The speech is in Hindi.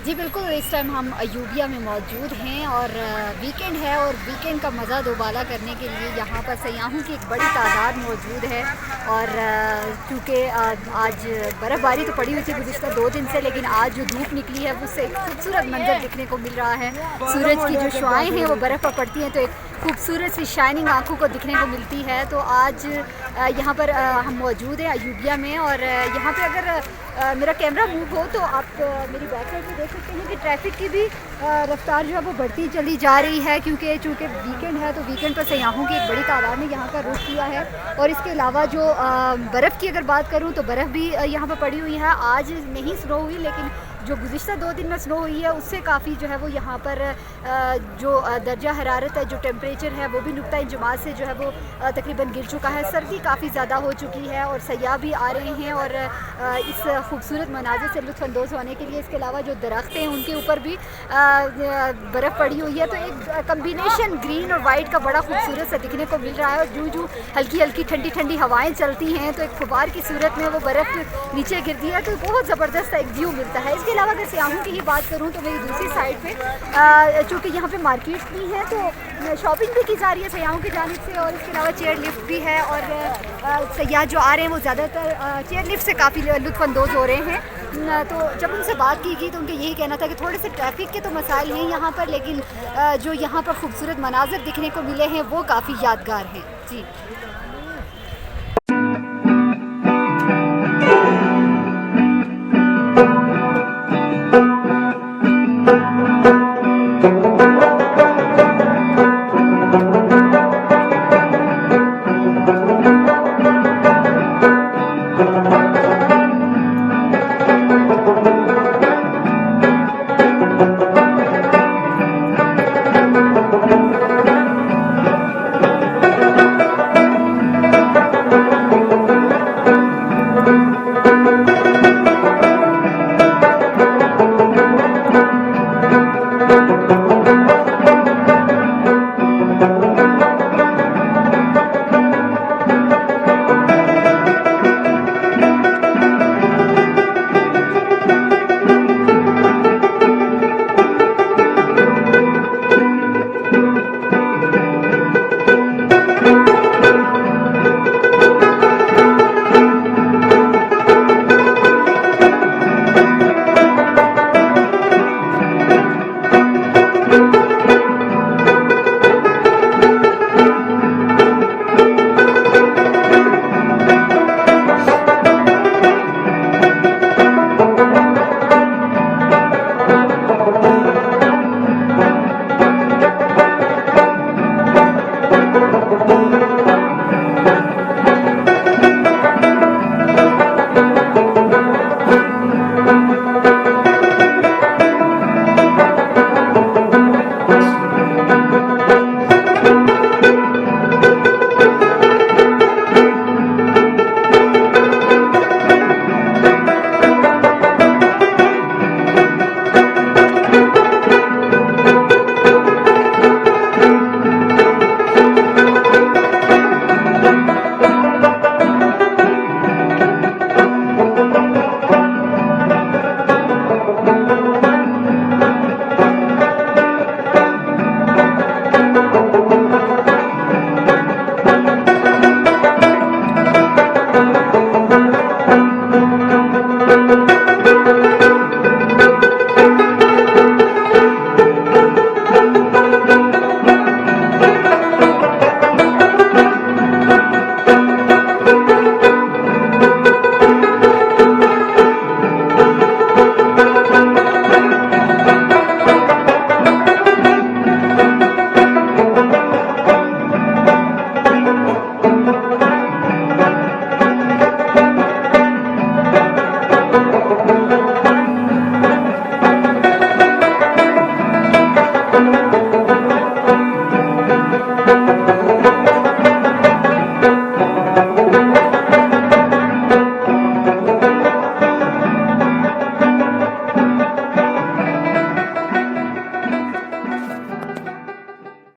जी बिल्कुल, इस टाइम हम अयूबिया में मौजूद हैं और वीकेंड है और वीकेंड का मज़ा दोबाला करने के लिए यहाँ पर सयाहों की एक बड़ी तादाद मौजूद है। और क्योंकि आज बर्फ़बारी तो पड़ी हुई थी गुज़िश्ता 2 दिन से, लेकिन आज जो धूप निकली है उससे एक खूबसूरत मंजर दिखने को मिल रहा है। सूरज की जो शुआएँ हैं वो बर्फ़ पर पड़ती हैं तो एक खूबसूरत सी शाइनिंग आँखों को दिखने को मिलती है। तो आज यहाँ पर हम मौजूद हैं अयूबिया में और यहाँ पे अगर मेरा कैमरा मूव हो तो आप मेरी बैक साइड पे देख सकते हैं कि ट्रैफिक की भी रफ्तार जो है वो बढ़ती चली जा रही है, क्योंकि चूँकि वीकेंड है तो वीकेंड पर सयाहों की एक बड़ी तादाद ने यहाँ का रुख किया है। और इसके अलावा जो बर्फ़ की अगर बात करूँ तो बर्फ़ भी यहाँ पर पड़ी हुई है। आज नहीं स्नो हुई, लेकिन जो गुज़िश्ता 2 दिन में स्नो हुई है उससे काफ़ी जो है वो यहाँ पर जो दर्जा हरारत है, जो टेम्परेचर है वो भी नुक्ता इंजमात से जो है वो तकरीबन गिर चुका है। सर्दी काफ़ी ज़्यादा हो चुकी है और सयाह भी आ रहे हैं और इस खूबसूरत मनाज़र से लुत्फ़अंदोज़ होने के लिए। इसके अलावा जो दरख्त हैं उनके ऊपर भी बर्फ़ पड़ी हुई है, तो एक कम्बिनेशन ग्रीन और वाइट का बड़ा खूबसूरत सा दिखने को मिल रहा है। और जूँ जूँ हल्की हल्की ठंडी ठंडी हवाएँ चलती हैं तो एक फुबार की सूरत में वो बर्फ़ नीचे गिरती है तो बहुत ज़बरदस्त एक व्यू मिलता है। इसके अलावा अगर सयाहों की ही बात करूँ तो मेरी दूसरी साइड पे चूँकि यहाँ पे मार्केट भी है तो शॉपिंग भी की जा रही है सयाहों की जानिब से। और इसके अलावा चेयर लिफ्ट भी है और सयाह जो आ रहे हैं वो ज़्यादातर चेयर लिफ्ट से काफ़ी लुत्फ़अंदोज़ हो रहे हैं। तो जब उनसे बात की गई तो उनका यही कहना था कि थोड़े से ट्रैफिक के तो मसाइल हैं यहाँ पर, लेकिन जो यहाँ पर खूबसूरत मनाज़र दिखने को मिले हैं वो काफ़ी यादगार हैं। जी